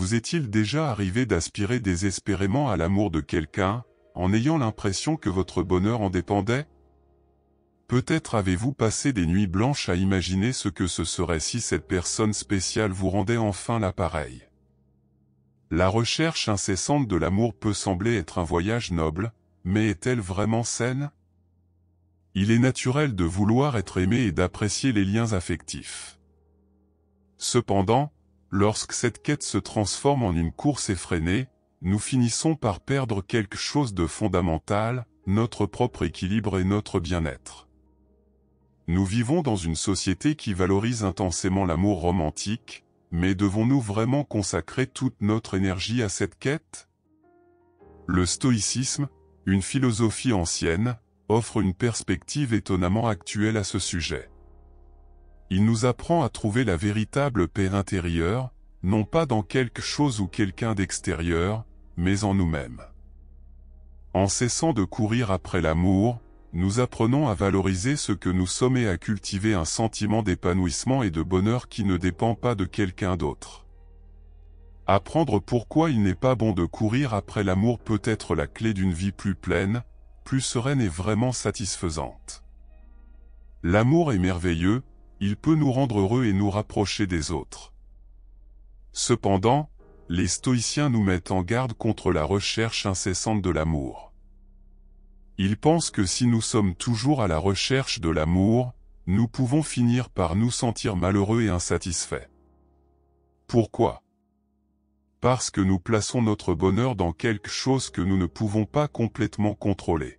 Vous est-il déjà arrivé d'aspirer désespérément à l'amour de quelqu'un, en ayant l'impression que votre bonheur en dépendait? Peut-être avez-vous passé des nuits blanches à imaginer ce que ce serait si cette personne spéciale vous rendait enfin l'appareil. La recherche incessante de l'amour peut sembler être un voyage noble, mais est-elle vraiment saine? Il est naturel de vouloir être aimé et d'apprécier les liens affectifs. Cependant, lorsque cette quête se transforme en une course effrénée, nous finissons par perdre quelque chose de fondamental, notre propre équilibre et notre bien-être. Nous vivons dans une société qui valorise intensément l'amour romantique, mais devons-nous vraiment consacrer toute notre énergie à cette quête? Le stoïcisme, une philosophie ancienne, offre une perspective étonnamment actuelle à ce sujet. Il nous apprend à trouver la véritable paix intérieure, non pas dans quelque chose ou quelqu'un d'extérieur, mais en nous-mêmes. En cessant de courir après l'amour, nous apprenons à valoriser ce que nous sommes et à cultiver un sentiment d'épanouissement et de bonheur qui ne dépend pas de quelqu'un d'autre. Apprendre pourquoi il n'est pas bon de courir après l'amour peut être la clé d'une vie plus pleine, plus sereine et vraiment satisfaisante. L'amour est merveilleux, il peut nous rendre heureux et nous rapprocher des autres. Cependant, les stoïciens nous mettent en garde contre la recherche incessante de l'amour. Ils pensent que si nous sommes toujours à la recherche de l'amour, nous pouvons finir par nous sentir malheureux et insatisfaits. Pourquoi? Parce que nous plaçons notre bonheur dans quelque chose que nous ne pouvons pas complètement contrôler.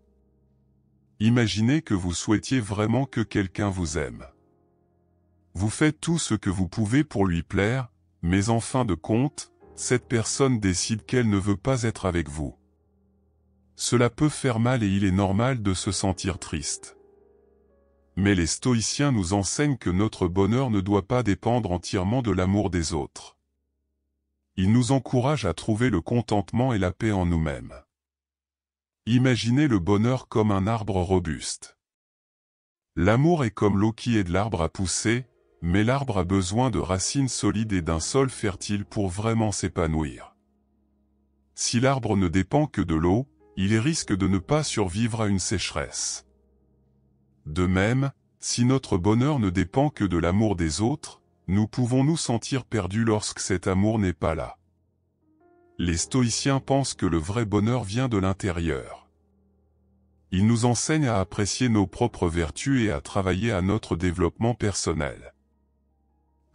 Imaginez que vous souhaitiez vraiment que quelqu'un vous aime. Vous faites tout ce que vous pouvez pour lui plaire, mais en fin de compte, cette personne décide qu'elle ne veut pas être avec vous. Cela peut faire mal et il est normal de se sentir triste. Mais les stoïciens nous enseignent que notre bonheur ne doit pas dépendre entièrement de l'amour des autres. Ils nous encouragent à trouver le contentement et la paix en nous-mêmes. Imaginez le bonheur comme un arbre robuste. L'amour est comme l'eau qui aide l'arbre à pousser, mais l'arbre a besoin de racines solides et d'un sol fertile pour vraiment s'épanouir. Si l'arbre ne dépend que de l'eau, il risque de ne pas survivre à une sécheresse. De même, si notre bonheur ne dépend que de l'amour des autres, nous pouvons nous sentir perdus lorsque cet amour n'est pas là. Les stoïciens pensent que le vrai bonheur vient de l'intérieur. Ils nous enseignent à apprécier nos propres vertus et à travailler à notre développement personnel.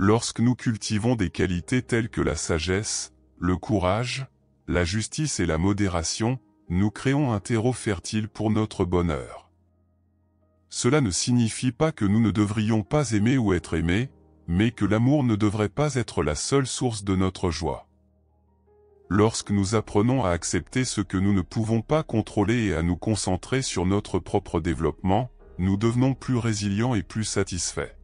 Lorsque nous cultivons des qualités telles que la sagesse, le courage, la justice et la modération, nous créons un terreau fertile pour notre bonheur. Cela ne signifie pas que nous ne devrions pas aimer ou être aimés, mais que l'amour ne devrait pas être la seule source de notre joie. Lorsque nous apprenons à accepter ce que nous ne pouvons pas contrôler et à nous concentrer sur notre propre développement, nous devenons plus résilients et plus satisfaits.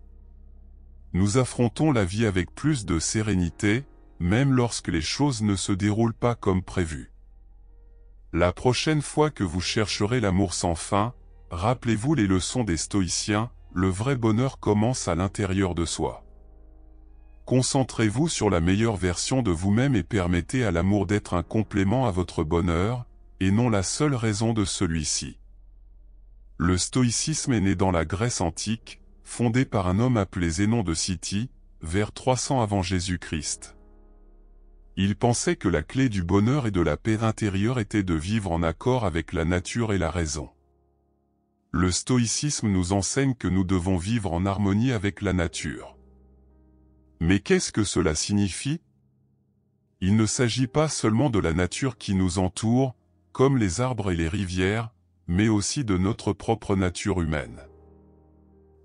Nous affrontons la vie avec plus de sérénité, même lorsque les choses ne se déroulent pas comme prévu. La prochaine fois que vous chercherez l'amour sans fin, rappelez-vous les leçons des stoïciens, le vrai bonheur commence à l'intérieur de soi. Concentrez-vous sur la meilleure version de vous-même et permettez à l'amour d'être un complément à votre bonheur, et non la seule raison de celui-ci. Le stoïcisme est né dans la Grèce antique, fondé par un homme appelé Zénon de City, vers 300 avant Jésus-Christ. Il pensait que la clé du bonheur et de la paix intérieure était de vivre en accord avec la nature et la raison. Le stoïcisme nous enseigne que nous devons vivre en harmonie avec la nature. Mais qu'est-ce que cela signifie? Il ne s'agit pas seulement de la nature qui nous entoure, comme les arbres et les rivières, mais aussi de notre propre nature humaine.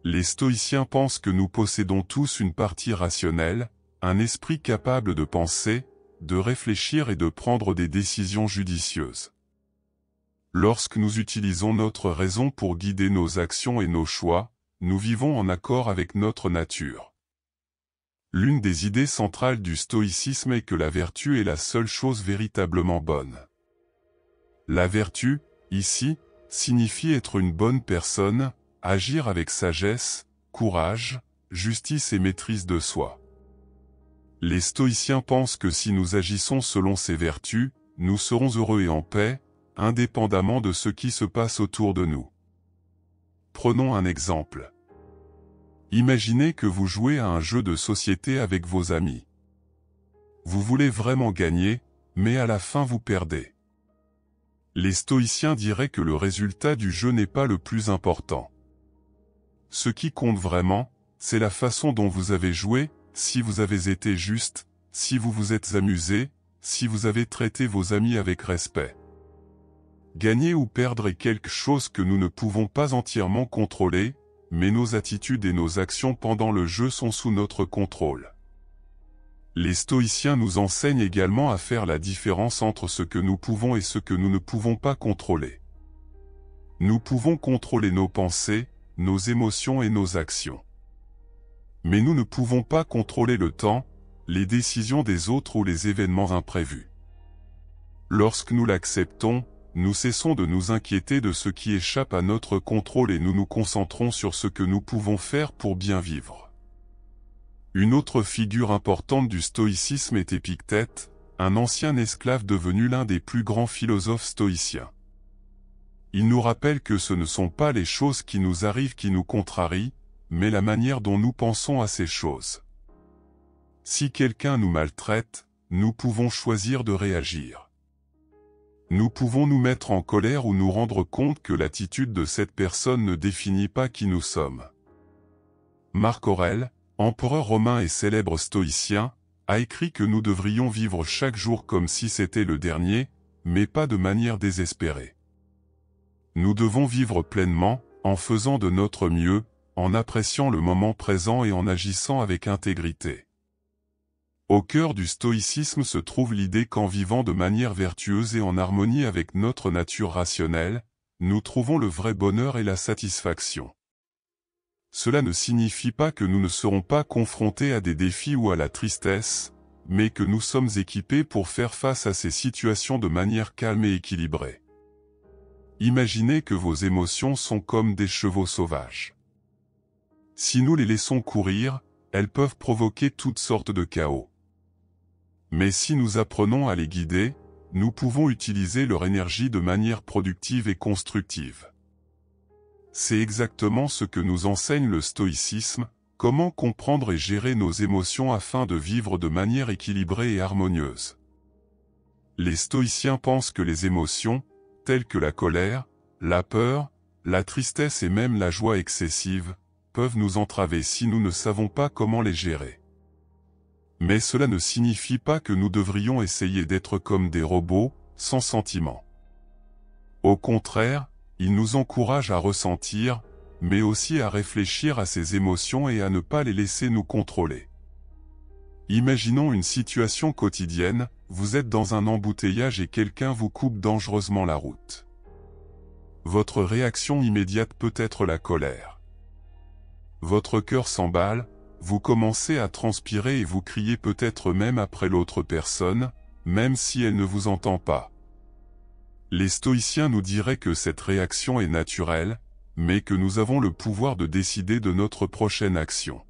Les stoïciens pensent que nous possédons tous une partie rationnelle, un esprit capable de penser, de réfléchir et de prendre des décisions judicieuses. Lorsque nous utilisons notre raison pour guider nos actions et nos choix, nous vivons en accord avec notre nature. L'une des idées centrales du stoïcisme est que la vertu est la seule chose véritablement bonne. La vertu, ici, signifie être une bonne personne, agir avec sagesse, courage, justice et maîtrise de soi. Les stoïciens pensent que si nous agissons selon ces vertus, nous serons heureux et en paix, indépendamment de ce qui se passe autour de nous. Prenons un exemple. Imaginez que vous jouez à un jeu de société avec vos amis. Vous voulez vraiment gagner, mais à la fin vous perdez. Les stoïciens diraient que le résultat du jeu n'est pas le plus important. Ce qui compte vraiment, c'est la façon dont vous avez joué, si vous avez été juste, si vous vous êtes amusé, si vous avez traité vos amis avec respect. Gagner ou perdre est quelque chose que nous ne pouvons pas entièrement contrôler, mais nos attitudes et nos actions pendant le jeu sont sous notre contrôle. Les stoïciens nous enseignent également à faire la différence entre ce que nous pouvons et ce que nous ne pouvons pas contrôler. Nous pouvons contrôler nos pensées, nos émotions et nos actions. Mais nous ne pouvons pas contrôler le temps, les décisions des autres ou les événements imprévus. Lorsque nous l'acceptons, nous cessons de nous inquiéter de ce qui échappe à notre contrôle et nous nous concentrons sur ce que nous pouvons faire pour bien vivre. Une autre figure importante du stoïcisme est Épictète, un ancien esclave devenu l'un des plus grands philosophes stoïciens. Il nous rappelle que ce ne sont pas les choses qui nous arrivent qui nous contrarient, mais la manière dont nous pensons à ces choses. Si quelqu'un nous maltraite, nous pouvons choisir de réagir. Nous pouvons nous mettre en colère ou nous rendre compte que l'attitude de cette personne ne définit pas qui nous sommes. Marc Aurèle, empereur romain et célèbre stoïcien, a écrit que nous devrions vivre chaque jour comme si c'était le dernier, mais pas de manière désespérée. Nous devons vivre pleinement, en faisant de notre mieux, en appréciant le moment présent et en agissant avec intégrité. Au cœur du stoïcisme se trouve l'idée qu'en vivant de manière vertueuse et en harmonie avec notre nature rationnelle, nous trouvons le vrai bonheur et la satisfaction. Cela ne signifie pas que nous ne serons pas confrontés à des défis ou à la tristesse, mais que nous sommes équipés pour faire face à ces situations de manière calme et équilibrée. Imaginez que vos émotions sont comme des chevaux sauvages. Si nous les laissons courir, elles peuvent provoquer toutes sortes de chaos. Mais si nous apprenons à les guider, nous pouvons utiliser leur énergie de manière productive et constructive. C'est exactement ce que nous enseigne le stoïcisme, comment comprendre et gérer nos émotions afin de vivre de manière équilibrée et harmonieuse. Les stoïciens pensent que les émotions, telles que la colère, la peur, la tristesse et même la joie excessive, peuvent nous entraver si nous ne savons pas comment les gérer. Mais cela ne signifie pas que nous devrions essayer d'être comme des robots, sans sentiments. Au contraire, il nous encourage à ressentir, mais aussi à réfléchir à ces émotions et à ne pas les laisser nous contrôler. Imaginons une situation quotidienne, vous êtes dans un embouteillage et quelqu'un vous coupe dangereusement la route. Votre réaction immédiate peut être la colère. Votre cœur s'emballe, vous commencez à transpirer et vous criez peut-être même après l'autre personne, même si elle ne vous entend pas. Les stoïciens nous diraient que cette réaction est naturelle, mais que nous avons le pouvoir de décider de notre prochaine action.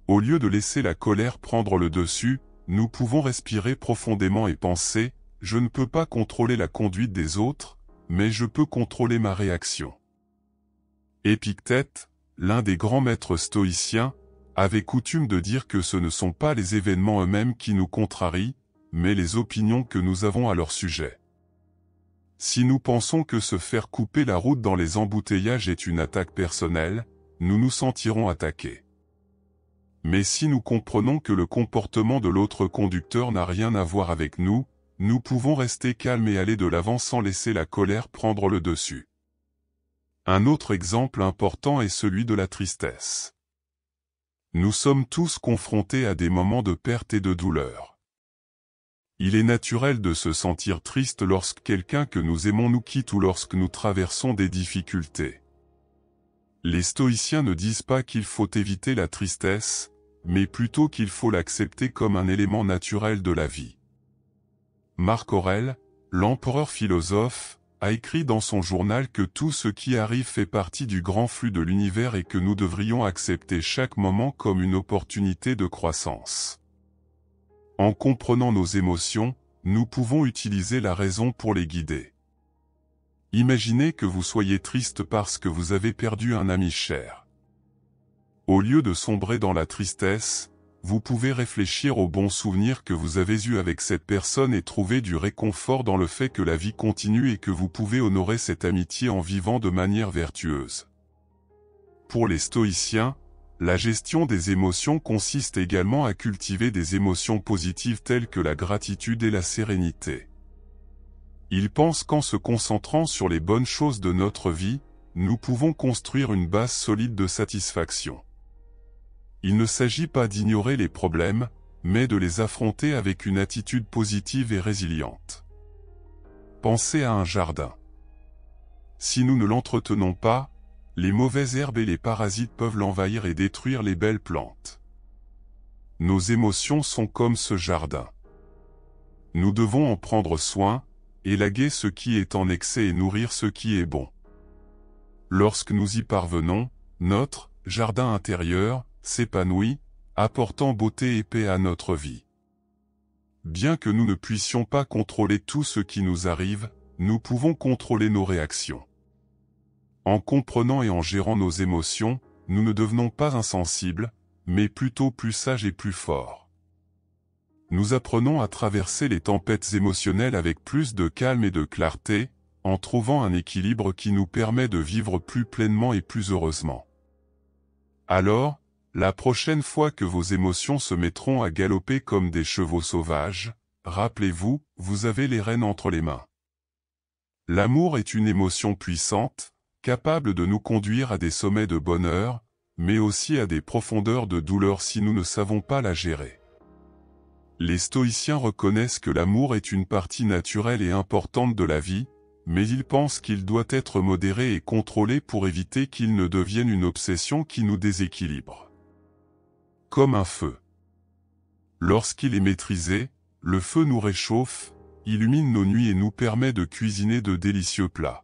Au lieu de laisser la colère prendre le dessus, nous pouvons respirer profondément et penser, je ne peux pas contrôler la conduite des autres, mais je peux contrôler ma réaction. Épictète, l'un des grands maîtres stoïciens, avait coutume de dire que ce ne sont pas les événements eux-mêmes qui nous contrarient, mais les opinions que nous avons à leur sujet. Si nous pensons que se faire couper la route dans les embouteillages est une attaque personnelle, nous nous sentirons attaqués. Mais si nous comprenons que le comportement de l'autre conducteur n'a rien à voir avec nous, nous pouvons rester calmes et aller de l'avant sans laisser la colère prendre le dessus. Un autre exemple important est celui de la tristesse. Nous sommes tous confrontés à des moments de perte et de douleur. Il est naturel de se sentir triste lorsque quelqu'un que nous aimons nous quitte ou lorsque nous traversons des difficultés. Les stoïciens ne disent pas qu'il faut éviter la tristesse, mais plutôt qu'il faut l'accepter comme un élément naturel de la vie. Marc Aurèle, l'empereur philosophe, a écrit dans son journal que tout ce qui arrive fait partie du grand flux de l'univers et que nous devrions accepter chaque moment comme une opportunité de croissance. En comprenant nos émotions, nous pouvons utiliser la raison pour les guider. Imaginez que vous soyez triste parce que vous avez perdu un ami cher. Au lieu de sombrer dans la tristesse, vous pouvez réfléchir aux bons souvenirs que vous avez eus avec cette personne et trouver du réconfort dans le fait que la vie continue et que vous pouvez honorer cette amitié en vivant de manière vertueuse. Pour les stoïciens, la gestion des émotions consiste également à cultiver des émotions positives telles que la gratitude et la sérénité. Ils pensent qu'en se concentrant sur les bonnes choses de notre vie, nous pouvons construire une base solide de satisfaction. Il ne s'agit pas d'ignorer les problèmes, mais de les affronter avec une attitude positive et résiliente. Pensez à un jardin. Si nous ne l'entretenons pas, les mauvaises herbes et les parasites peuvent l'envahir et détruire les belles plantes. Nos émotions sont comme ce jardin. Nous devons en prendre soin, élaguer ce qui est en excès et nourrir ce qui est bon. Lorsque nous y parvenons, notre jardin intérieur s'épanouit, apportant beauté et paix à notre vie. Bien que nous ne puissions pas contrôler tout ce qui nous arrive, nous pouvons contrôler nos réactions. En comprenant et en gérant nos émotions, nous ne devenons pas insensibles, mais plutôt plus sages et plus forts. Nous apprenons à traverser les tempêtes émotionnelles avec plus de calme et de clarté, en trouvant un équilibre qui nous permet de vivre plus pleinement et plus heureusement. Alors, la prochaine fois que vos émotions se mettront à galoper comme des chevaux sauvages, rappelez-vous, vous avez les rênes entre les mains. L'amour est une émotion puissante, capable de nous conduire à des sommets de bonheur, mais aussi à des profondeurs de douleur si nous ne savons pas la gérer. Les stoïciens reconnaissent que l'amour est une partie naturelle et importante de la vie, mais ils pensent qu'il doit être modéré et contrôlé pour éviter qu'il ne devienne une obsession qui nous déséquilibre. Comme un feu. Lorsqu'il est maîtrisé, le feu nous réchauffe, illumine nos nuits et nous permet de cuisiner de délicieux plats.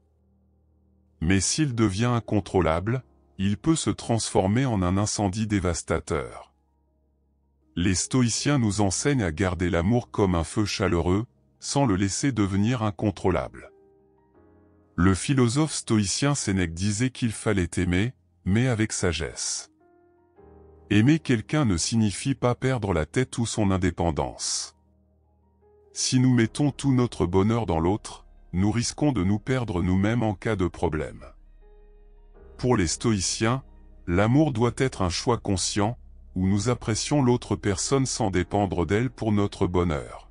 Mais s'il devient incontrôlable, il peut se transformer en un incendie dévastateur. Les stoïciens nous enseignent à garder l'amour comme un feu chaleureux, sans le laisser devenir incontrôlable. Le philosophe stoïcien Sénèque disait qu'il fallait aimer, mais avec sagesse. Aimer quelqu'un ne signifie pas perdre la tête ou son indépendance. Si nous mettons tout notre bonheur dans l'autre, nous risquons de nous perdre nous-mêmes en cas de problème. Pour les stoïciens, l'amour doit être un choix conscient, où nous apprécions l'autre personne sans dépendre d'elle pour notre bonheur.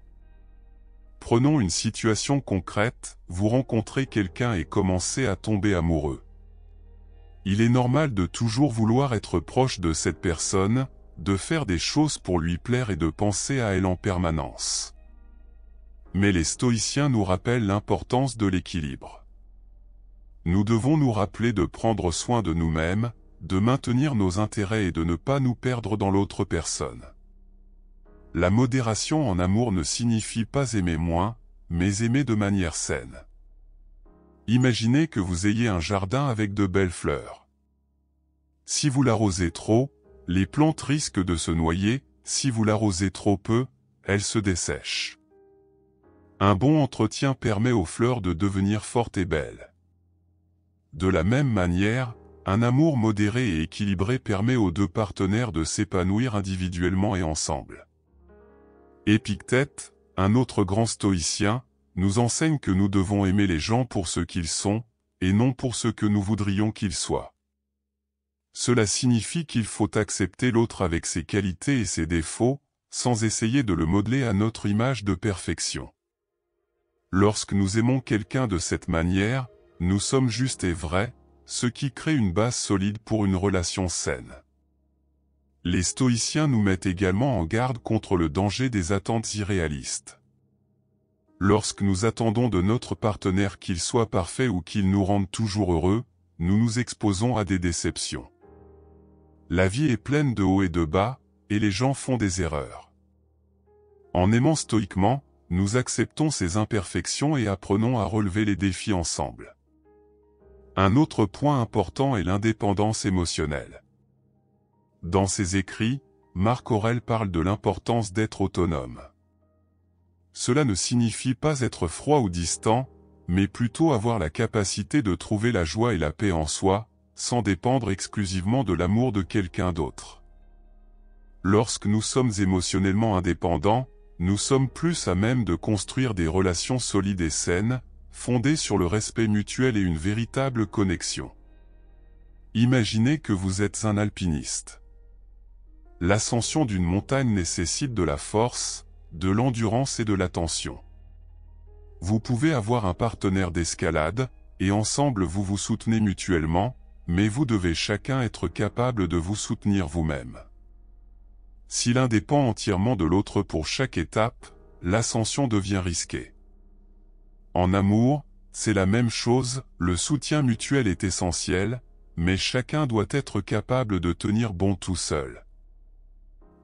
Prenons une situation concrète, vous rencontrez quelqu'un et commencez à tomber amoureux. Il est normal de toujours vouloir être proche de cette personne, de faire des choses pour lui plaire et de penser à elle en permanence. Mais les stoïciens nous rappellent l'importance de l'équilibre. Nous devons nous rappeler de prendre soin de nous-mêmes, de maintenir nos intérêts et de ne pas nous perdre dans l'autre personne. La modération en amour ne signifie pas aimer moins, mais aimer de manière saine. Imaginez que vous ayez un jardin avec de belles fleurs. Si vous l'arrosez trop, les plantes risquent de se noyer, si vous l'arrosez trop peu, elles se dessèchent. Un bon entretien permet aux fleurs de devenir fortes et belles. De la même manière, un amour modéré et équilibré permet aux deux partenaires de s'épanouir individuellement et ensemble. Épictète, un autre grand stoïcien, nous enseigne que nous devons aimer les gens pour ce qu'ils sont, et non pour ce que nous voudrions qu'ils soient. Cela signifie qu'il faut accepter l'autre avec ses qualités et ses défauts, sans essayer de le modeler à notre image de perfection. Lorsque nous aimons quelqu'un de cette manière, nous sommes justes et vrais, ce qui crée une base solide pour une relation saine. Les stoïciens nous mettent également en garde contre le danger des attentes irréalistes. Lorsque nous attendons de notre partenaire qu'il soit parfait ou qu'il nous rende toujours heureux, nous nous exposons à des déceptions. La vie est pleine de hauts et de bas, et les gens font des erreurs. En aimant stoïquement, nous acceptons ces imperfections et apprenons à relever les défis ensemble. Un autre point important est l'indépendance émotionnelle. Dans ses écrits, Marc Aurèle parle de l'importance d'être autonome. Cela ne signifie pas être froid ou distant, mais plutôt avoir la capacité de trouver la joie et la paix en soi, sans dépendre exclusivement de l'amour de quelqu'un d'autre. Lorsque nous sommes émotionnellement indépendants, nous sommes plus à même de construire des relations solides et saines, fondées sur le respect mutuel et une véritable connexion. Imaginez que vous êtes un alpiniste. L'ascension d'une montagne nécessite de la force, de l'endurance et de l'attention. Vous pouvez avoir un partenaire d'escalade, et ensemble vous vous soutenez mutuellement, mais vous devez chacun être capable de vous soutenir vous-même. Si l'un dépend entièrement de l'autre pour chaque étape, l'ascension devient risquée. En amour, c'est la même chose, le soutien mutuel est essentiel, mais chacun doit être capable de tenir bon tout seul.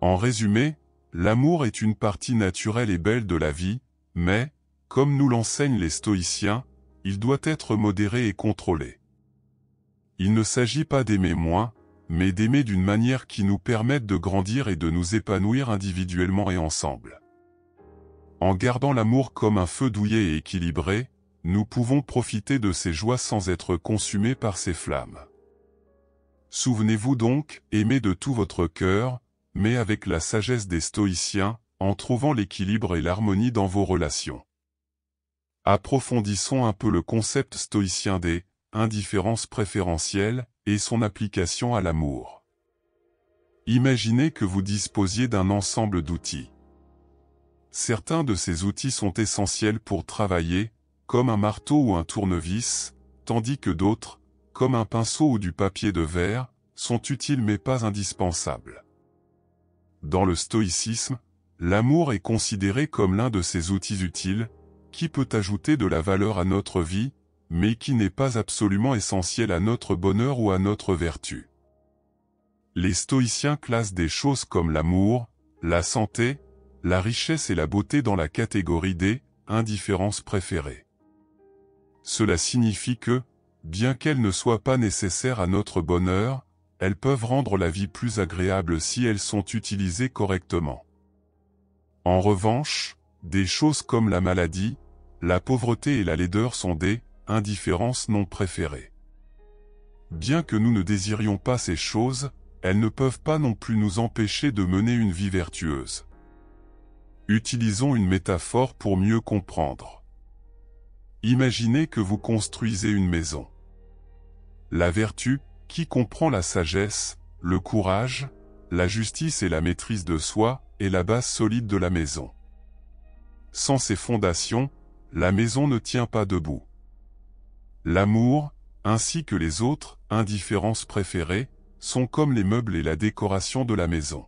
En résumé, l'amour est une partie naturelle et belle de la vie, mais, comme nous l'enseignent les stoïciens, il doit être modéré et contrôlé. Il ne s'agit pas d'aimer moins, mais d'aimer d'une manière qui nous permette de grandir et de nous épanouir individuellement et ensemble. En gardant l'amour comme un feu douillet et équilibré, nous pouvons profiter de ses joies sans être consumés par ses flammes. Souvenez-vous donc, aimez de tout votre cœur, mais avec la sagesse des stoïciens, en trouvant l'équilibre et l'harmonie dans vos relations. Approfondissons un peu le concept stoïcien des indifférences préférentielles et son application à l'amour. Imaginez que vous disposiez d'un ensemble d'outils. Certains de ces outils sont essentiels pour travailler, comme un marteau ou un tournevis, tandis que d'autres, comme un pinceau ou du papier de verre, sont utiles mais pas indispensables. Dans le stoïcisme, l'amour est considéré comme l'un de ces outils utiles, qui peut ajouter de la valeur à notre vie, mais qui n'est pas absolument essentiel à notre bonheur ou à notre vertu. Les stoïciens classent des choses comme l'amour, la santé, la richesse et la beauté dans la catégorie des indifférences préférées. Cela signifie que, bien qu'elles ne soient pas nécessaires à notre bonheur, elles peuvent rendre la vie plus agréable si elles sont utilisées correctement. En revanche, des choses comme la maladie, la pauvreté et la laideur sont des indifférences non préférées. Bien que nous ne désirions pas ces choses, elles ne peuvent pas non plus nous empêcher de mener une vie vertueuse. Utilisons une métaphore pour mieux comprendre. Imaginez que vous construisez une maison. La vertu, qui comprend la sagesse, le courage, la justice et la maîtrise de soi, est la base solide de la maison. Sans ces fondations, la maison ne tient pas debout. L'amour, ainsi que les autres indifférences préférées, sont comme les meubles et la décoration de la maison.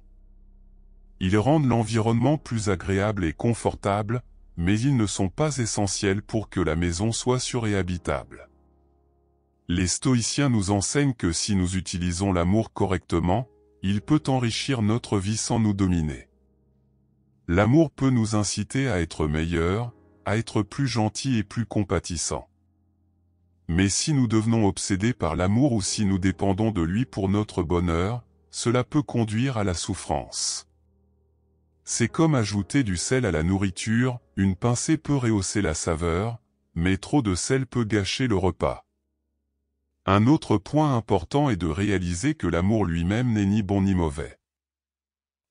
Ils rendent l'environnement plus agréable et confortable, mais ils ne sont pas essentiels pour que la maison soit sûre et habitable. Les stoïciens nous enseignent que si nous utilisons l'amour correctement, il peut enrichir notre vie sans nous dominer. L'amour peut nous inciter à être meilleurs, à être plus gentils et plus compatissants. Mais si nous devenons obsédés par l'amour ou si nous dépendons de lui pour notre bonheur, cela peut conduire à la souffrance. C'est comme ajouter du sel à la nourriture, une pincée peut rehausser la saveur, mais trop de sel peut gâcher le repas. Un autre point important est de réaliser que l'amour lui-même n'est ni bon ni mauvais.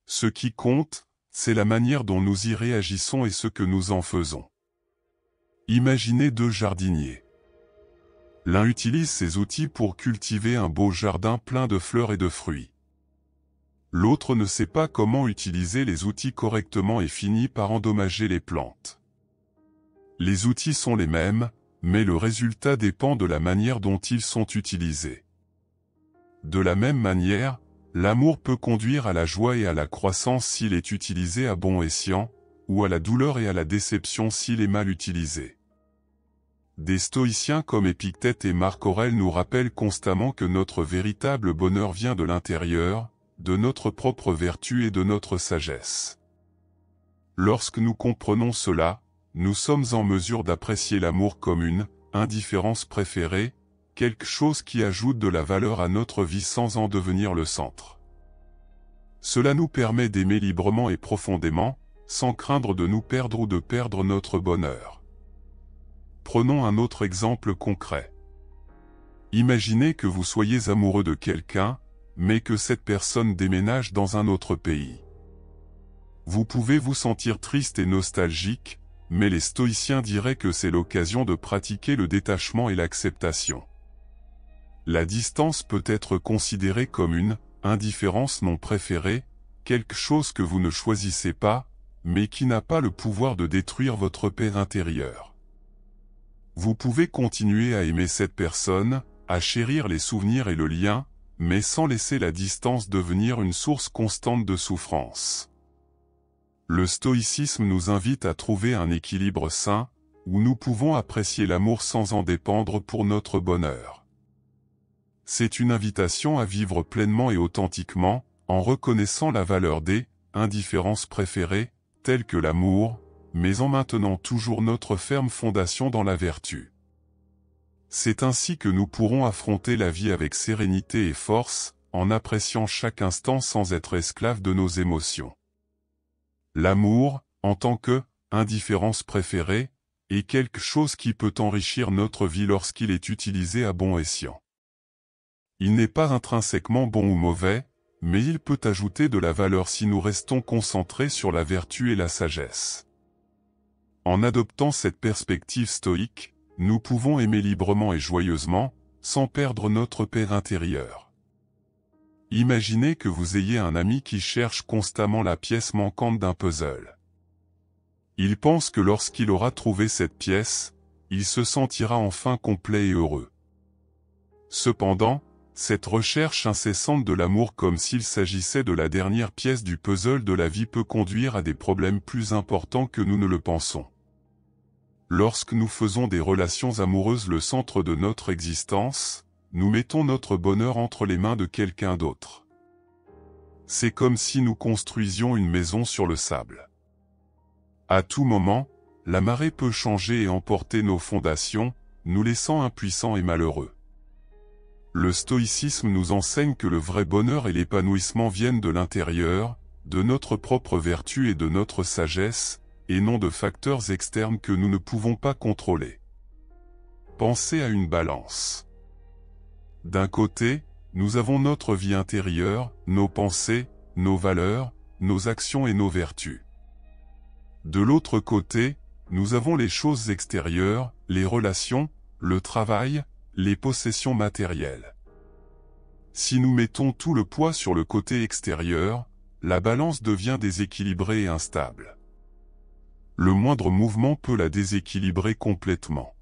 Ce qui compte, c'est la manière dont nous y réagissons et ce que nous en faisons. Imaginez deux jardiniers. L'un utilise ses outils pour cultiver un beau jardin plein de fleurs et de fruits. L'autre ne sait pas comment utiliser les outils correctement et finit par endommager les plantes. Les outils sont les mêmes, mais le résultat dépend de la manière dont ils sont utilisés. De la même manière, l'amour peut conduire à la joie et à la croissance s'il est utilisé à bon escient, ou à la douleur et à la déception s'il est mal utilisé. Des stoïciens comme Épictète et Marc Aurèle nous rappellent constamment que notre véritable bonheur vient de l'intérieur, de notre propre vertu et de notre sagesse. Lorsque nous comprenons cela, nous sommes en mesure d'apprécier l'amour comme une indifférence préférée, quelque chose qui ajoute de la valeur à notre vie sans en devenir le centre. Cela nous permet d'aimer librement et profondément, sans craindre de nous perdre ou de perdre notre bonheur. Prenons un autre exemple concret. Imaginez que vous soyez amoureux de quelqu'un, mais que cette personne déménage dans un autre pays. Vous pouvez vous sentir triste et nostalgique, mais les stoïciens diraient que c'est l'occasion de pratiquer le détachement et l'acceptation. La distance peut être considérée comme une indifférence non préférée, quelque chose que vous ne choisissez pas, mais qui n'a pas le pouvoir de détruire votre paix intérieure. Vous pouvez continuer à aimer cette personne, à chérir les souvenirs et le lien, mais sans laisser la distance devenir une source constante de souffrance. Le stoïcisme nous invite à trouver un équilibre sain, où nous pouvons apprécier l'amour sans en dépendre pour notre bonheur. C'est une invitation à vivre pleinement et authentiquement, en reconnaissant la valeur des indifférences préférées, telles que l'amour, mais en maintenant toujours notre ferme fondation dans la vertu. C'est ainsi que nous pourrons affronter la vie avec sérénité et force, en appréciant chaque instant sans être esclaves de nos émotions. L'amour, en tant que indifférence préférée, est quelque chose qui peut enrichir notre vie lorsqu'il est utilisé à bon escient. Il n'est pas intrinsèquement bon ou mauvais, mais il peut ajouter de la valeur si nous restons concentrés sur la vertu et la sagesse. En adoptant cette perspective stoïque, nous pouvons aimer librement et joyeusement, sans perdre notre paix intérieure. Imaginez que vous ayez un ami qui cherche constamment la pièce manquante d'un puzzle. Il pense que lorsqu'il aura trouvé cette pièce, il se sentira enfin complet et heureux. Cependant, cette recherche incessante de l'amour comme s'il s'agissait de la dernière pièce du puzzle de la vie peut conduire à des problèmes plus importants que nous ne le pensons. Lorsque nous faisons des relations amoureuses le centre de notre existence, nous mettons notre bonheur entre les mains de quelqu'un d'autre. C'est comme si nous construisions une maison sur le sable. À tout moment, la marée peut changer et emporter nos fondations, nous laissant impuissants et malheureux. Le stoïcisme nous enseigne que le vrai bonheur et l'épanouissement viennent de l'intérieur, de notre propre vertu et de notre sagesse, et non de facteurs externes que nous ne pouvons pas contrôler. Pensez à une balance. D'un côté, nous avons notre vie intérieure, nos pensées, nos valeurs, nos actions et nos vertus. De l'autre côté, nous avons les choses extérieures, les relations, le travail, les possessions matérielles. Si nous mettons tout le poids sur le côté extérieur, la balance devient déséquilibrée et instable. Le moindre mouvement peut la déséquilibrer complètement.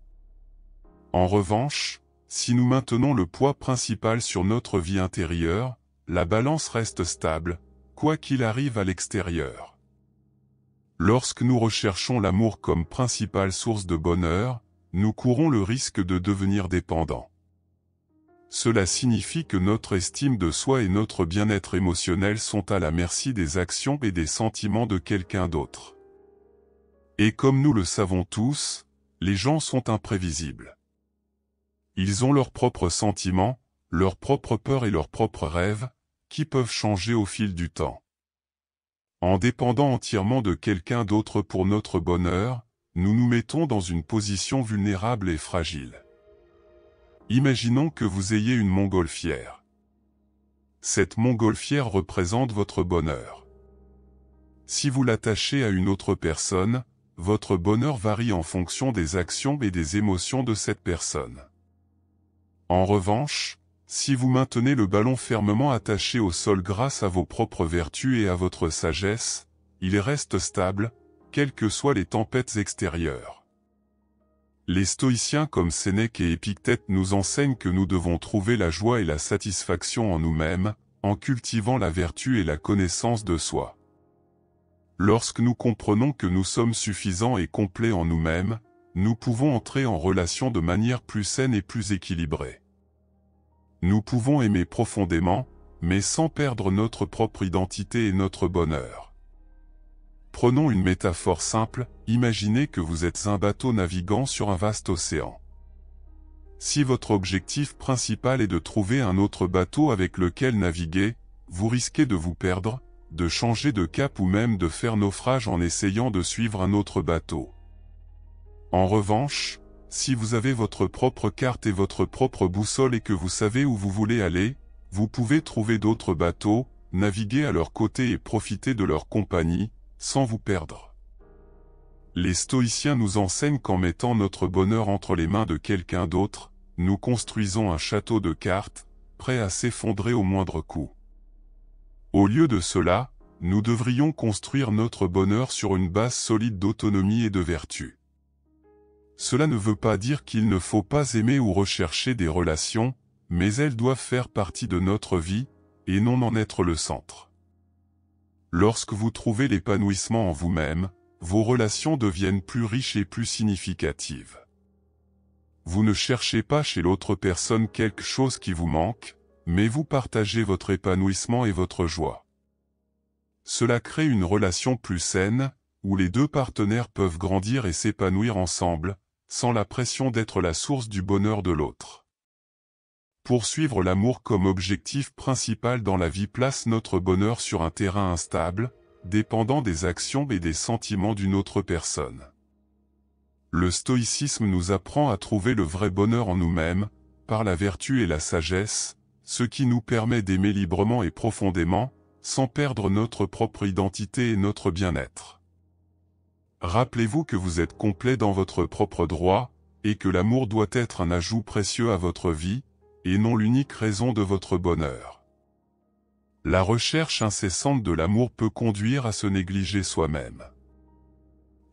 En revanche, si nous maintenons le poids principal sur notre vie intérieure, la balance reste stable, quoi qu'il arrive à l'extérieur. Lorsque nous recherchons l'amour comme principale source de bonheur, nous courons le risque de devenir dépendants. Cela signifie que notre estime de soi et notre bien-être émotionnel sont à la merci des actions et des sentiments de quelqu'un d'autre. Et comme nous le savons tous, les gens sont imprévisibles. Ils ont leurs propres sentiments, leurs propres peurs et leurs propres rêves, qui peuvent changer au fil du temps. En dépendant entièrement de quelqu'un d'autre pour notre bonheur, nous nous mettons dans une position vulnérable et fragile. Imaginons que vous ayez une montgolfière. Cette montgolfière représente votre bonheur. Si vous l'attachez à une autre personne, votre bonheur varie en fonction des actions et des émotions de cette personne. En revanche, si vous maintenez le ballon fermement attaché au sol grâce à vos propres vertus et à votre sagesse, il reste stable, quelles que soient les tempêtes extérieures. Les stoïciens comme Sénèque et Épictète nous enseignent que nous devons trouver la joie et la satisfaction en nous-mêmes, en cultivant la vertu et la connaissance de soi. Lorsque nous comprenons que nous sommes suffisants et complets en nous-mêmes, nous pouvons entrer en relation de manière plus saine et plus équilibrée. Nous pouvons aimer profondément, mais sans perdre notre propre identité et notre bonheur. Prenons une métaphore simple, imaginez que vous êtes un bateau naviguant sur un vaste océan. Si votre objectif principal est de trouver un autre bateau avec lequel naviguer, vous risquez de vous perdre, de changer de cap ou même de faire naufrage en essayant de suivre un autre bateau. En revanche, si vous avez votre propre carte et votre propre boussole et que vous savez où vous voulez aller, vous pouvez trouver d'autres bateaux, naviguer à leur côté et profiter de leur compagnie, sans vous perdre. Les stoïciens nous enseignent qu'en mettant notre bonheur entre les mains de quelqu'un d'autre, nous construisons un château de cartes, prêt à s'effondrer au moindre coup. Au lieu de cela, nous devrions construire notre bonheur sur une base solide d'autonomie et de vertu. Cela ne veut pas dire qu'il ne faut pas aimer ou rechercher des relations, mais elles doivent faire partie de notre vie, et non en être le centre. Lorsque vous trouvez l'épanouissement en vous-même, vos relations deviennent plus riches et plus significatives. Vous ne cherchez pas chez l'autre personne quelque chose qui vous manque, mais vous partagez votre épanouissement et votre joie. Cela crée une relation plus saine, où les deux partenaires peuvent grandir et s'épanouir ensemble, sans la pression d'être la source du bonheur de l'autre. Poursuivre l'amour comme objectif principal dans la vie place notre bonheur sur un terrain instable, dépendant des actions et des sentiments d'une autre personne. Le stoïcisme nous apprend à trouver le vrai bonheur en nous-mêmes, par la vertu et la sagesse, ce qui nous permet d'aimer librement et profondément, sans perdre notre propre identité et notre bien-être. Rappelez-vous que vous êtes complet dans votre propre droit, et que l'amour doit être un ajout précieux à votre vie, et non l'unique raison de votre bonheur. La recherche incessante de l'amour peut conduire à se négliger soi-même.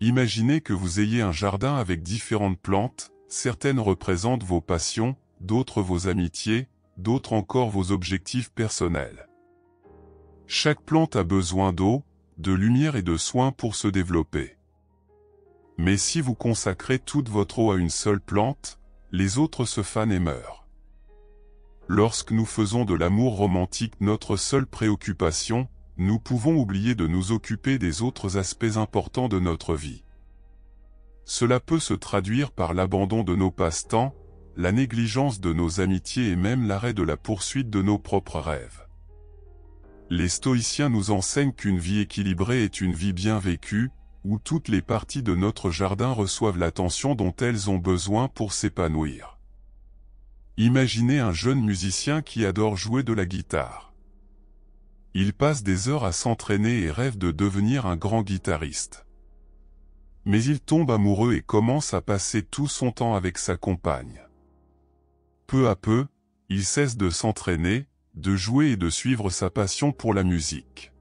Imaginez que vous ayez un jardin avec différentes plantes, certaines représentent vos passions, d'autres vos amitiés, d'autres encore vos objectifs personnels. Chaque plante a besoin d'eau, de lumière et de soins pour se développer. Mais si vous consacrez toute votre eau à une seule plante, les autres se fanent et meurent. Lorsque nous faisons de l'amour romantique notre seule préoccupation, nous pouvons oublier de nous occuper des autres aspects importants de notre vie. Cela peut se traduire par l'abandon de nos passe-temps, la négligence de nos amitiés et même l'arrêt de la poursuite de nos propres rêves. Les stoïciens nous enseignent qu'une vie équilibrée est une vie bien vécue, où toutes les parties de notre jardin reçoivent l'attention dont elles ont besoin pour s'épanouir. Imaginez un jeune musicien qui adore jouer de la guitare. Il passe des heures à s'entraîner et rêve de devenir un grand guitariste. Mais il tombe amoureux et commence à passer tout son temps avec sa compagne. Peu à peu, il cesse de s'entraîner, de jouer et de suivre sa passion pour la musique.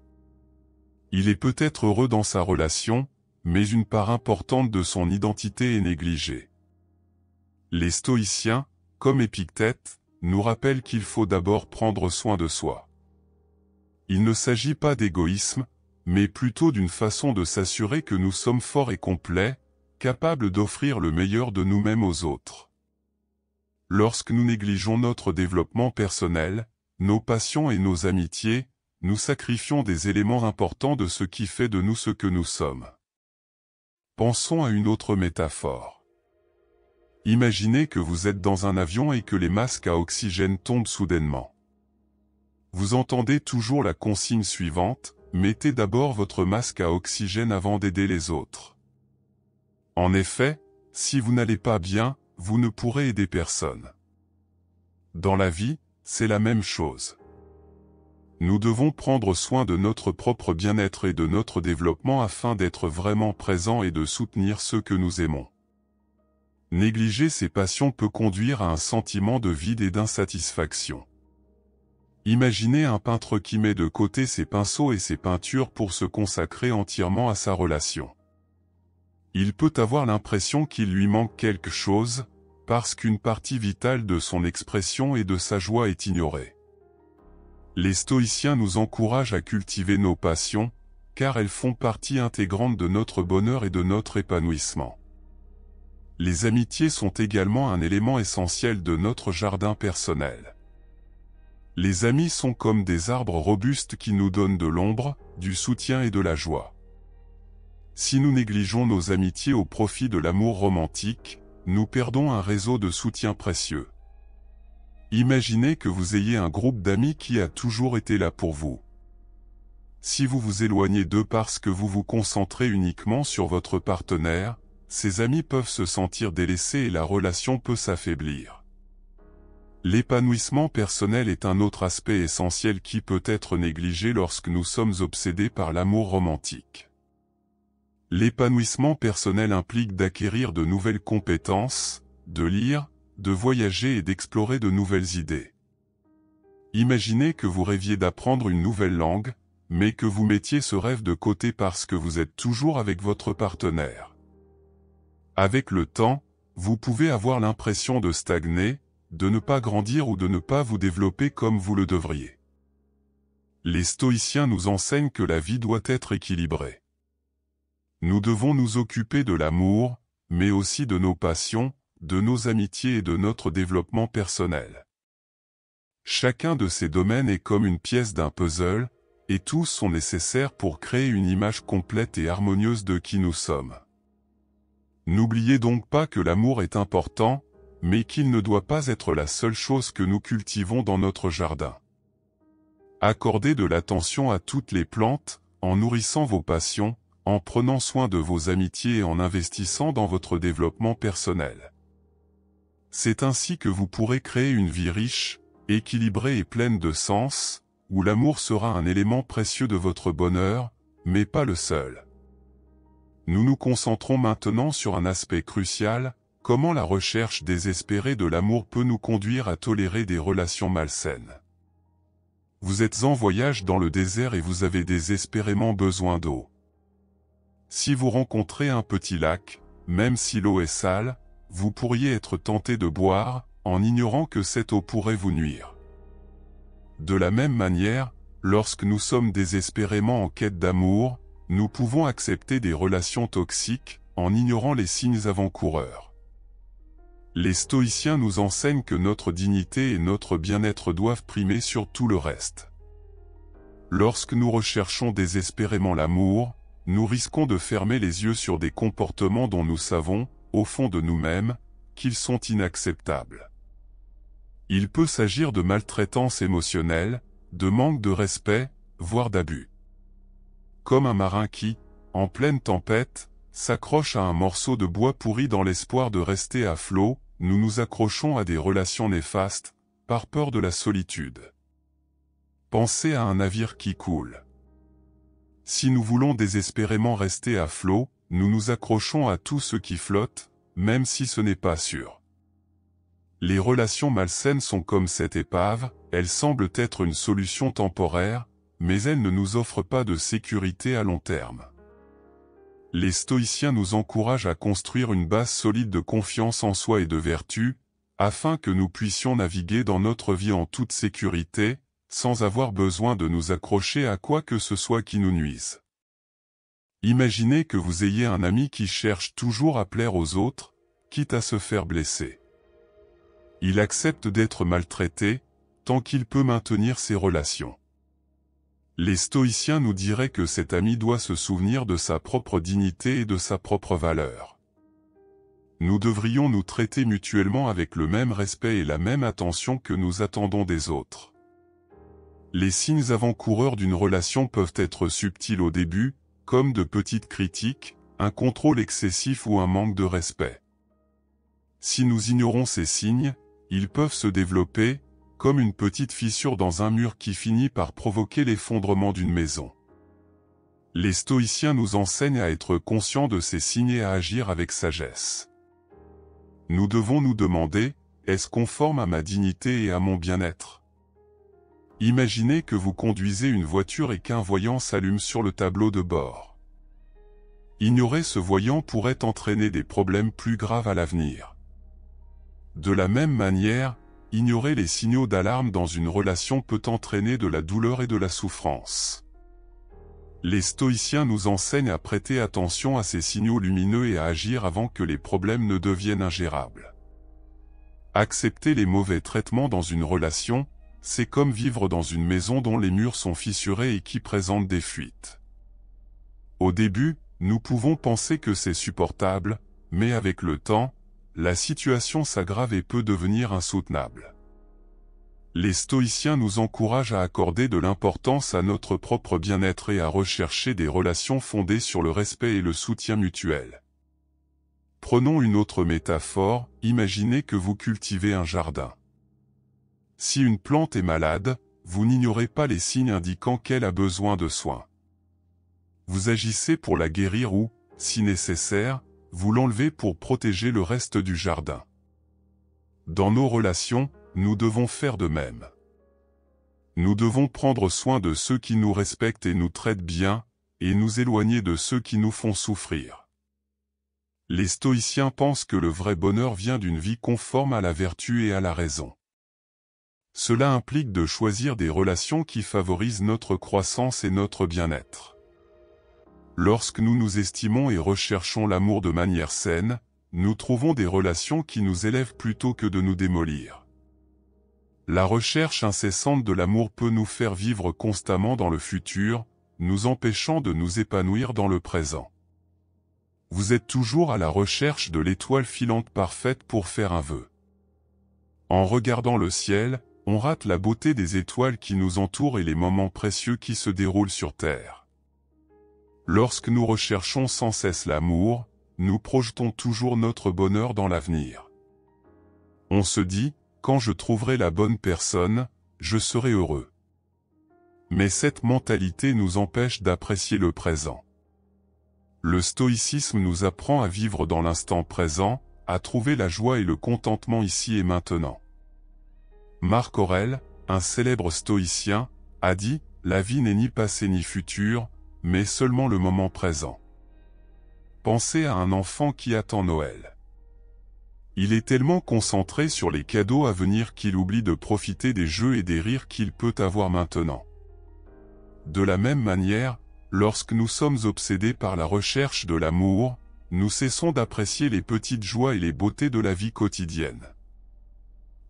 Il est peut-être heureux dans sa relation, mais une part importante de son identité est négligée. Les stoïciens, comme Épictète, nous rappellent qu'il faut d'abord prendre soin de soi. Il ne s'agit pas d'égoïsme, mais plutôt d'une façon de s'assurer que nous sommes forts et complets, capables d'offrir le meilleur de nous-mêmes aux autres. Lorsque nous négligeons notre développement personnel, nos passions et nos amitiés, nous sacrifions des éléments importants de ce qui fait de nous ce que nous sommes. Pensons à une autre métaphore. Imaginez que vous êtes dans un avion et que les masques à oxygène tombent soudainement. Vous entendez toujours la consigne suivante, mettez d'abord votre masque à oxygène avant d'aider les autres. En effet, si vous n'allez pas bien, vous ne pourrez aider personne. Dans la vie, c'est la même chose. Nous devons prendre soin de notre propre bien-être et de notre développement afin d'être vraiment présents et de soutenir ceux que nous aimons. Négliger ses passions peut conduire à un sentiment de vide et d'insatisfaction. Imaginez un peintre qui met de côté ses pinceaux et ses peintures pour se consacrer entièrement à sa relation. Il peut avoir l'impression qu'il lui manque quelque chose, parce qu'une partie vitale de son expression et de sa joie est ignorée. Les stoïciens nous encouragent à cultiver nos passions, car elles font partie intégrante de notre bonheur et de notre épanouissement. Les amitiés sont également un élément essentiel de notre jardin personnel. Les amis sont comme des arbres robustes qui nous donnent de l'ombre, du soutien et de la joie. Si nous négligeons nos amitiés au profit de l'amour romantique, nous perdons un réseau de soutien précieux. Imaginez que vous ayez un groupe d'amis qui a toujours été là pour vous. si vous vous éloignez d'eux parce que vous vous concentrez uniquement sur votre partenaire, ces amis peuvent se sentir délaissés et la relation peut s'affaiblir. L'épanouissement personnel est un autre aspect essentiel qui peut être négligé lorsque nous sommes obsédés par l'amour romantique. L'épanouissement personnel implique d'acquérir de nouvelles compétences, de lire, de voyager et d'explorer de nouvelles idées. Imaginez que vous rêviez d'apprendre une nouvelle langue, mais que vous mettiez ce rêve de côté parce que vous êtes toujours avec votre partenaire. Avec le temps, vous pouvez avoir l'impression de stagner, de ne pas grandir ou de ne pas vous développer comme vous le devriez. Les stoïciens nous enseignent que la vie doit être équilibrée. Nous devons nous occuper de l'amour, mais aussi de nos passions, de nos amitiés et de notre développement personnel. Chacun de ces domaines est comme une pièce d'un puzzle, et tous sont nécessaires pour créer une image complète et harmonieuse de qui nous sommes. N'oubliez donc pas que l'amour est important, mais qu'il ne doit pas être la seule chose que nous cultivons dans notre jardin. Accordez de l'attention à toutes les plantes, en nourrissant vos passions, en prenant soin de vos amitiés et en investissant dans votre développement personnel. C'est ainsi que vous pourrez créer une vie riche, équilibrée et pleine de sens, où l'amour sera un élément précieux de votre bonheur, mais pas le seul. Nous nous concentrons maintenant sur un aspect crucial, comment la recherche désespérée de l'amour peut nous conduire à tolérer des relations malsaines. Vous êtes en voyage dans le désert et vous avez désespérément besoin d'eau. Si vous rencontrez un petit lac, même si l'eau est sale, vous pourriez être tenté de boire, en ignorant que cette eau pourrait vous nuire. De la même manière, lorsque nous sommes désespérément en quête d'amour, nous pouvons accepter des relations toxiques, en ignorant les signes avant-coureurs. Les stoïciens nous enseignent que notre dignité et notre bien-être doivent primer sur tout le reste. Lorsque nous recherchons désespérément l'amour, nous risquons de fermer les yeux sur des comportements dont nous savons, au fond de nous-mêmes, qu'ils sont inacceptables. Il peut s'agir de maltraitance émotionnelle, de manque de respect, voire d'abus. Comme un marin qui, en pleine tempête, s'accroche à un morceau de bois pourri dans l'espoir de rester à flot, nous nous accrochons à des relations néfastes, par peur de la solitude. Pensez à un navire qui coule. Si nous voulons désespérément rester à flot, nous nous accrochons à tout ce qui flotte, même si ce n'est pas sûr. Les relations malsaines sont comme cette épave, elles semblent être une solution temporaire, mais elles ne nous offrent pas de sécurité à long terme. Les stoïciens nous encouragent à construire une base solide de confiance en soi et de vertu, afin que nous puissions naviguer dans notre vie en toute sécurité, sans avoir besoin de nous accrocher à quoi que ce soit qui nous nuise. Imaginez que vous ayez un ami qui cherche toujours à plaire aux autres, quitte à se faire blesser. Il accepte d'être maltraité, tant qu'il peut maintenir ses relations. Les stoïciens nous diraient que cet ami doit se souvenir de sa propre dignité et de sa propre valeur. Nous devrions nous traiter mutuellement avec le même respect et la même attention que nous attendons des autres. Les signes avant-coureurs d'une relation peuvent être subtils au début, comme de petites critiques, un contrôle excessif ou un manque de respect. Si nous ignorons ces signes, ils peuvent se développer, comme une petite fissure dans un mur qui finit par provoquer l'effondrement d'une maison. Les stoïciens nous enseignent à être conscients de ces signes et à agir avec sagesse. Nous devons nous demander, est-ce conforme à ma dignité et à mon bien-être ? Imaginez que vous conduisez une voiture et qu'un voyant s'allume sur le tableau de bord. Ignorer ce voyant pourrait entraîner des problèmes plus graves à l'avenir. De la même manière, ignorer les signaux d'alarme dans une relation peut entraîner de la douleur et de la souffrance. Les stoïciens nous enseignent à prêter attention à ces signaux lumineux et à agir avant que les problèmes ne deviennent ingérables. Accepter les mauvais traitements dans une relation, c'est comme vivre dans une maison dont les murs sont fissurés et qui présente des fuites. Au début, nous pouvons penser que c'est supportable, mais avec le temps, la situation s'aggrave et peut devenir insoutenable. Les stoïciens nous encouragent à accorder de l'importance à notre propre bien-être et à rechercher des relations fondées sur le respect et le soutien mutuel. Prenons une autre métaphore, imaginez que vous cultivez un jardin. Si une plante est malade, vous n'ignorez pas les signes indiquant qu'elle a besoin de soins. Vous agissez pour la guérir ou, si nécessaire, vous l'enlevez pour protéger le reste du jardin. Dans nos relations, nous devons faire de même. Nous devons prendre soin de ceux qui nous respectent et nous traitent bien, et nous éloigner de ceux qui nous font souffrir. Les stoïciens pensent que le vrai bonheur vient d'une vie conforme à la vertu et à la raison. Cela implique de choisir des relations qui favorisent notre croissance et notre bien-être. Lorsque nous nous estimons et recherchons l'amour de manière saine, nous trouvons des relations qui nous élèvent plutôt que de nous démolir. La recherche incessante de l'amour peut nous faire vivre constamment dans le futur, nous empêchant de nous épanouir dans le présent. Vous êtes toujours à la recherche de l'étoile filante parfaite pour faire un vœu. En regardant le ciel, on rate la beauté des étoiles qui nous entourent et les moments précieux qui se déroulent sur Terre. Lorsque nous recherchons sans cesse l'amour, nous projetons toujours notre bonheur dans l'avenir. On se dit, quand je trouverai la bonne personne, je serai heureux. Mais cette mentalité nous empêche d'apprécier le présent. Le stoïcisme nous apprend à vivre dans l'instant présent, à trouver la joie et le contentement ici et maintenant. Marc Aurèle, un célèbre stoïcien, a dit « La vie n'est ni passé ni futur, mais seulement le moment présent ». Pensez à un enfant qui attend Noël. Il est tellement concentré sur les cadeaux à venir qu'il oublie de profiter des jeux et des rires qu'il peut avoir maintenant. De la même manière, lorsque nous sommes obsédés par la recherche de l'amour, nous cessons d'apprécier les petites joies et les beautés de la vie quotidienne.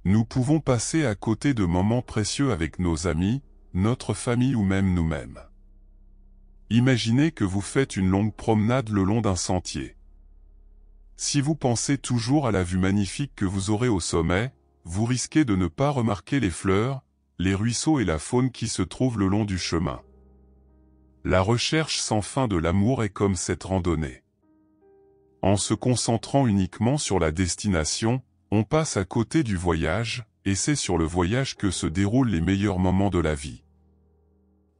Nous pouvons passer à côté de moments précieux avec nos amis, notre famille ou même nous-mêmes. Imaginez que vous faites une longue promenade le long d'un sentier. Si vous pensez toujours à la vue magnifique que vous aurez au sommet, vous risquez de ne pas remarquer les fleurs, les ruisseaux et la faune qui se trouvent le long du chemin. La recherche sans fin de l'amour est comme cette randonnée. En se concentrant uniquement sur la destination, on passe à côté du voyage, et c'est sur le voyage que se déroulent les meilleurs moments de la vie.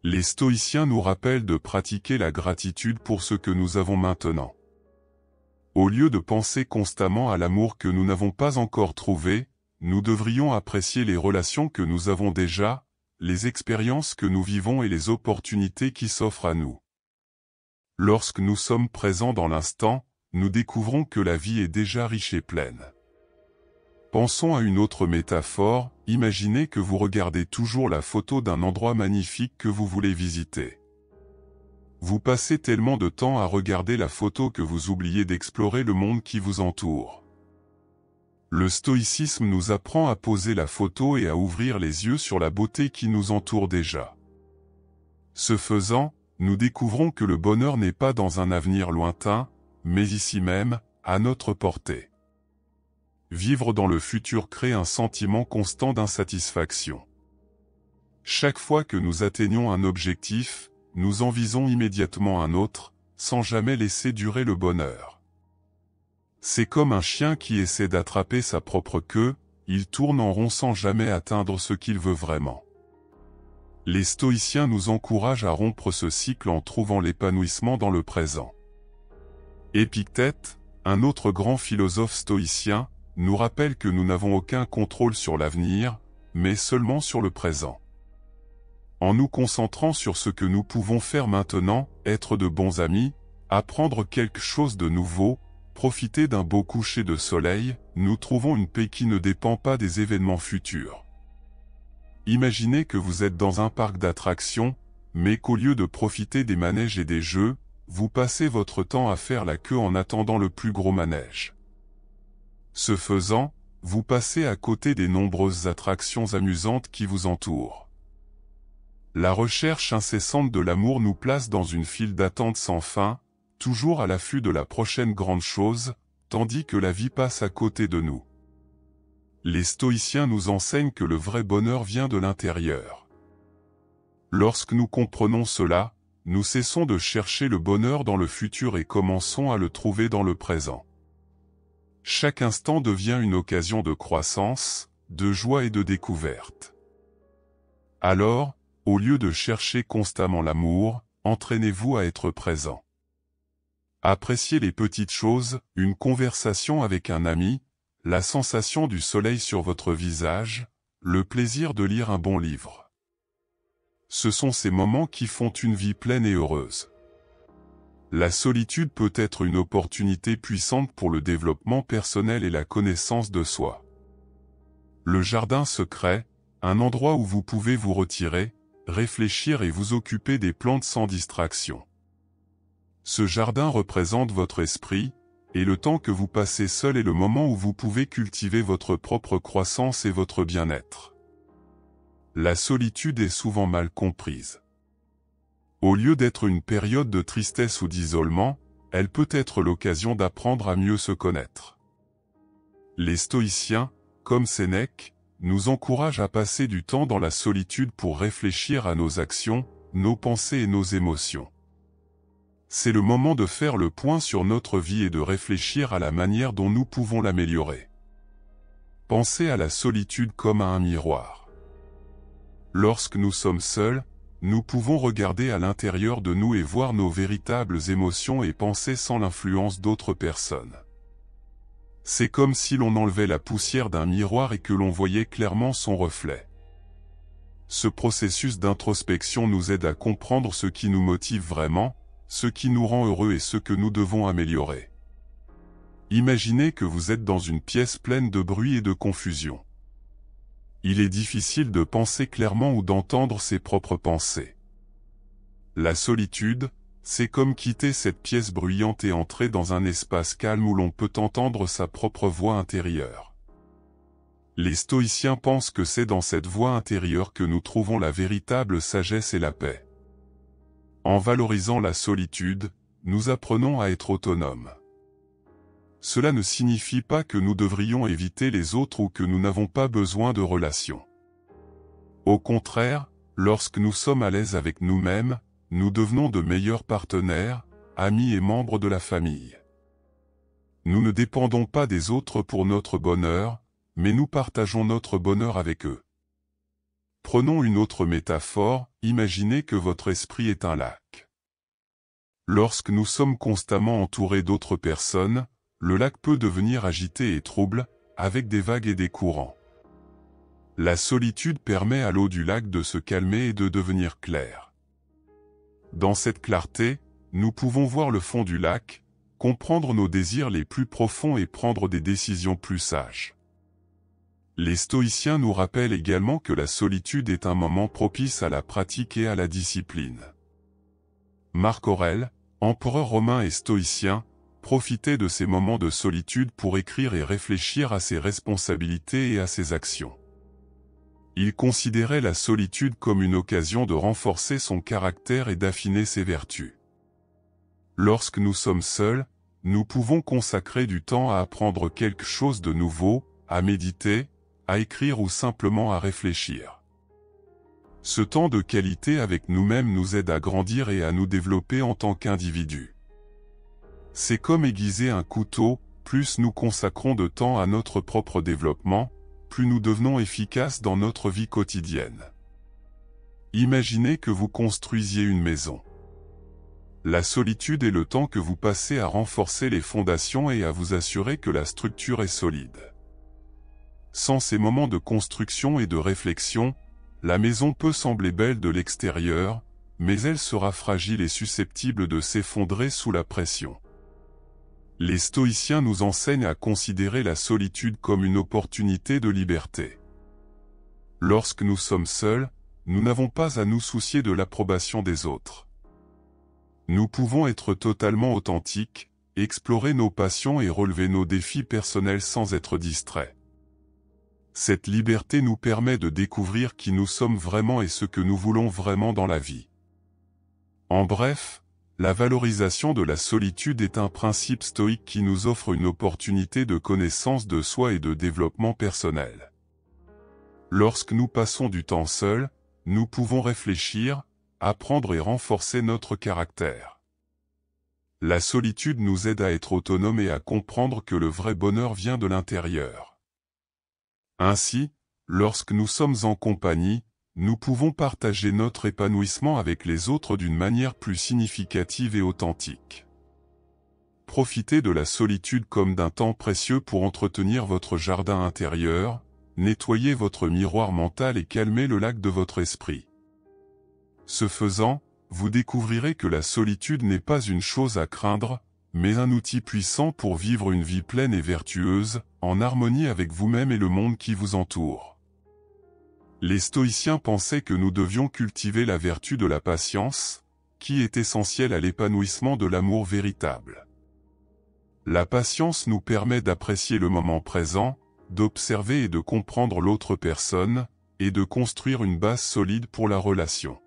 Les stoïciens nous rappellent de pratiquer la gratitude pour ce que nous avons maintenant. Au lieu de penser constamment à l'amour que nous n'avons pas encore trouvé, nous devrions apprécier les relations que nous avons déjà, les expériences que nous vivons et les opportunités qui s'offrent à nous. Lorsque nous sommes présents dans l'instant, nous découvrons que la vie est déjà riche et pleine. Pensons à une autre métaphore, imaginez que vous regardez toujours la photo d'un endroit magnifique que vous voulez visiter. Vous passez tellement de temps à regarder la photo que vous oubliez d'explorer le monde qui vous entoure. Le stoïcisme nous apprend à poser la photo et à ouvrir les yeux sur la beauté qui nous entoure déjà. Ce faisant, nous découvrons que le bonheur n'est pas dans un avenir lointain, mais ici même, à notre portée. Vivre dans le futur crée un sentiment constant d'insatisfaction. Chaque fois que nous atteignons un objectif, nous en visons immédiatement un autre, sans jamais laisser durer le bonheur. C'est comme un chien qui essaie d'attraper sa propre queue, il tourne en rond sans jamais atteindre ce qu'il veut vraiment. Les stoïciens nous encouragent à rompre ce cycle en trouvant l'épanouissement dans le présent. Épictète, un autre grand philosophe stoïcien, nous rappelle que nous n'avons aucun contrôle sur l'avenir, mais seulement sur le présent. En nous concentrant sur ce que nous pouvons faire maintenant, être de bons amis, apprendre quelque chose de nouveau, profiter d'un beau coucher de soleil, nous trouvons une paix qui ne dépend pas des événements futurs. Imaginez que vous êtes dans un parc d'attractions, mais qu'au lieu de profiter des manèges et des jeux, vous passez votre temps à faire la queue en attendant le plus gros manège. Ce faisant, vous passez à côté des nombreuses attractions amusantes qui vous entourent. La recherche incessante de l'amour nous place dans une file d'attente sans fin, toujours à l'affût de la prochaine grande chose, tandis que la vie passe à côté de nous. Les stoïciens nous enseignent que le vrai bonheur vient de l'intérieur. Lorsque nous comprenons cela, nous cessons de chercher le bonheur dans le futur et commençons à le trouver dans le présent. Chaque instant devient une occasion de croissance, de joie et de découverte. Alors, au lieu de chercher constamment l'amour, entraînez-vous à être présent. Appréciez les petites choses, une conversation avec un ami, la sensation du soleil sur votre visage, le plaisir de lire un bon livre. Ce sont ces moments qui font une vie pleine et heureuse. La solitude peut être une opportunité puissante pour le développement personnel et la connaissance de soi. Le jardin secret, un endroit où vous pouvez vous retirer, réfléchir et vous occuper des plantes sans distraction. Ce jardin représente votre esprit, et le temps que vous passez seul est le moment où vous pouvez cultiver votre propre croissance et votre bien-être. La solitude est souvent mal comprise. Au lieu d'être une période de tristesse ou d'isolement, elle peut être l'occasion d'apprendre à mieux se connaître. Les stoïciens, comme Sénèque, nous encouragent à passer du temps dans la solitude pour réfléchir à nos actions, nos pensées et nos émotions. C'est le moment de faire le point sur notre vie et de réfléchir à la manière dont nous pouvons l'améliorer. Pensez à la solitude comme à un miroir. Lorsque nous sommes seuls, nous pouvons regarder à l'intérieur de nous et voir nos véritables émotions et pensées sans l'influence d'autres personnes. C'est comme si l'on enlevait la poussière d'un miroir et que l'on voyait clairement son reflet. Ce processus d'introspection nous aide à comprendre ce qui nous motive vraiment, ce qui nous rend heureux et ce que nous devons améliorer. Imaginez que vous êtes dans une pièce pleine de bruit et de confusion. Il est difficile de penser clairement ou d'entendre ses propres pensées. La solitude, c'est comme quitter cette pièce bruyante et entrer dans un espace calme où l'on peut entendre sa propre voix intérieure. Les stoïciens pensent que c'est dans cette voix intérieure que nous trouvons la véritable sagesse et la paix. En valorisant la solitude, nous apprenons à être autonomes. Cela ne signifie pas que nous devrions éviter les autres ou que nous n'avons pas besoin de relations. Au contraire, lorsque nous sommes à l'aise avec nous-mêmes, nous devenons de meilleurs partenaires, amis et membres de la famille. Nous ne dépendons pas des autres pour notre bonheur, mais nous partageons notre bonheur avec eux. Prenons une autre métaphore, imaginez que votre esprit est un lac. Lorsque nous sommes constamment entourés d'autres personnes, le lac peut devenir agité et trouble, avec des vagues et des courants. La solitude permet à l'eau du lac de se calmer et de devenir claire. Dans cette clarté, nous pouvons voir le fond du lac, comprendre nos désirs les plus profonds et prendre des décisions plus sages. Les stoïciens nous rappellent également que la solitude est un moment propice à la pratique et à la discipline. Marc Aurèle, empereur romain et stoïcien, profitait de ces moments de solitude pour écrire et réfléchir à ses responsabilités et à ses actions. Il considérait la solitude comme une occasion de renforcer son caractère et d'affiner ses vertus. Lorsque nous sommes seuls, nous pouvons consacrer du temps à apprendre quelque chose de nouveau, à méditer, à écrire ou simplement à réfléchir. Ce temps de qualité avec nous-mêmes nous aide à grandir et à nous développer en tant qu'individus. C'est comme aiguiser un couteau, plus nous consacrons de temps à notre propre développement, plus nous devenons efficaces dans notre vie quotidienne. Imaginez que vous construisiez une maison. La solitude est le temps que vous passez à renforcer les fondations et à vous assurer que la structure est solide. Sans ces moments de construction et de réflexion, la maison peut sembler belle de l'extérieur, mais elle sera fragile et susceptible de s'effondrer sous la pression. Les stoïciens nous enseignent à considérer la solitude comme une opportunité de liberté. Lorsque nous sommes seuls, nous n'avons pas à nous soucier de l'approbation des autres. Nous pouvons être totalement authentiques, explorer nos passions et relever nos défis personnels sans être distraits. Cette liberté nous permet de découvrir qui nous sommes vraiment et ce que nous voulons vraiment dans la vie. En bref, la valorisation de la solitude est un principe stoïque qui nous offre une opportunité de connaissance de soi et de développement personnel. Lorsque nous passons du temps seuls, nous pouvons réfléchir, apprendre et renforcer notre caractère. La solitude nous aide à être autonomes et à comprendre que le vrai bonheur vient de l'intérieur. Ainsi, lorsque nous sommes en compagnie, nous pouvons partager notre épanouissement avec les autres d'une manière plus significative et authentique. Profitez de la solitude comme d'un temps précieux pour entretenir votre jardin intérieur, nettoyer votre miroir mental et calmer le lac de votre esprit. Ce faisant, vous découvrirez que la solitude n'est pas une chose à craindre, mais un outil puissant pour vivre une vie pleine et vertueuse, en harmonie avec vous-même et le monde qui vous entoure. Les stoïciens pensaient que nous devions cultiver la vertu de la patience, qui est essentielle à l'épanouissement de l'amour véritable. La patience nous permet d'apprécier le moment présent, d'observer et de comprendre l'autre personne, et de construire une base solide pour la relation.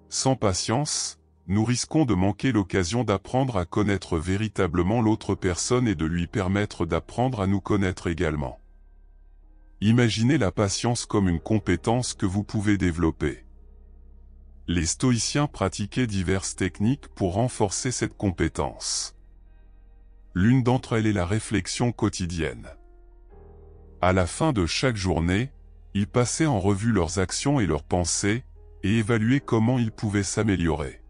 Sans patience, nous risquons de manquer l'occasion d'apprendre à connaître véritablement l'autre personne et de lui permettre d'apprendre à nous connaître également. Imaginez la patience comme une compétence que vous pouvez développer. Les stoïciens pratiquaient diverses techniques pour renforcer cette compétence. L'une d'entre elles est la réflexion quotidienne. À la fin de chaque journée, ils passaient en revue leurs actions et leurs pensées, et évaluaient comment ils pouvaient s'améliorer.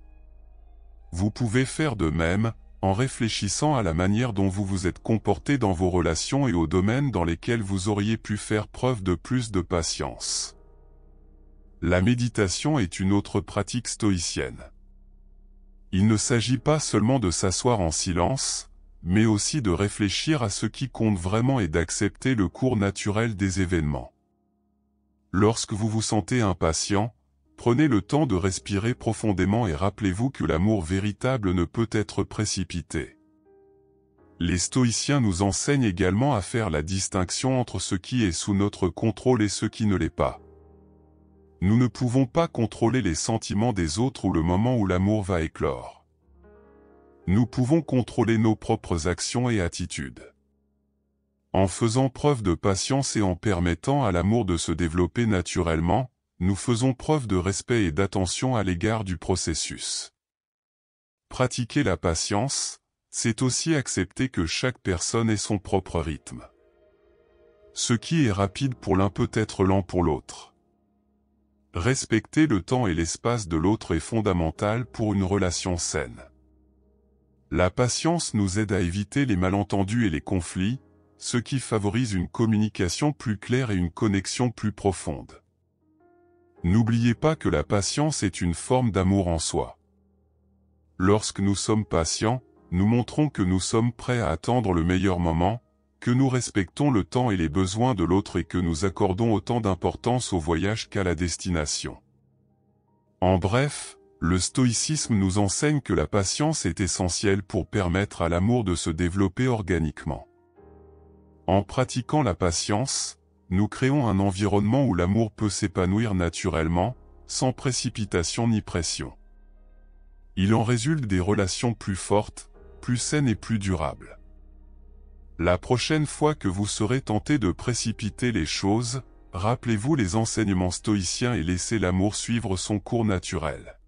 Vous pouvez faire de même, en réfléchissant à la manière dont vous vous êtes comporté dans vos relations et aux domaines dans lesquels vous auriez pu faire preuve de plus de patience. La méditation est une autre pratique stoïcienne. Il ne s'agit pas seulement de s'asseoir en silence, mais aussi de réfléchir à ce qui compte vraiment et d'accepter le cours naturel des événements. Lorsque vous vous sentez impatient, prenez le temps de respirer profondément et rappelez-vous que l'amour véritable ne peut être précipité. Les stoïciens nous enseignent également à faire la distinction entre ce qui est sous notre contrôle et ce qui ne l'est pas. Nous ne pouvons pas contrôler les sentiments des autres ou le moment où l'amour va éclore. Nous pouvons contrôler nos propres actions et attitudes. En faisant preuve de patience et en permettant à l'amour de se développer naturellement, nous faisons preuve de respect et d'attention à l'égard du processus. Pratiquer la patience, c'est aussi accepter que chaque personne ait son propre rythme. Ce qui est rapide pour l'un peut être lent pour l'autre. Respecter le temps et l'espace de l'autre est fondamental pour une relation saine. La patience nous aide à éviter les malentendus et les conflits, ce qui favorise une communication plus claire et une connexion plus profonde. N'oubliez pas que la patience est une forme d'amour en soi. Lorsque nous sommes patients, nous montrons que nous sommes prêts à attendre le meilleur moment, que nous respectons le temps et les besoins de l'autre et que nous accordons autant d'importance au voyage qu'à la destination. En bref, le stoïcisme nous enseigne que la patience est essentielle pour permettre à l'amour de se développer organiquement. En pratiquant la patience, nous créons un environnement où l'amour peut s'épanouir naturellement, sans précipitation ni pression. Il en résulte des relations plus fortes, plus saines et plus durables. La prochaine fois que vous serez tenté de précipiter les choses, rappelez-vous les enseignements stoïciens et laissez l'amour suivre son cours naturel.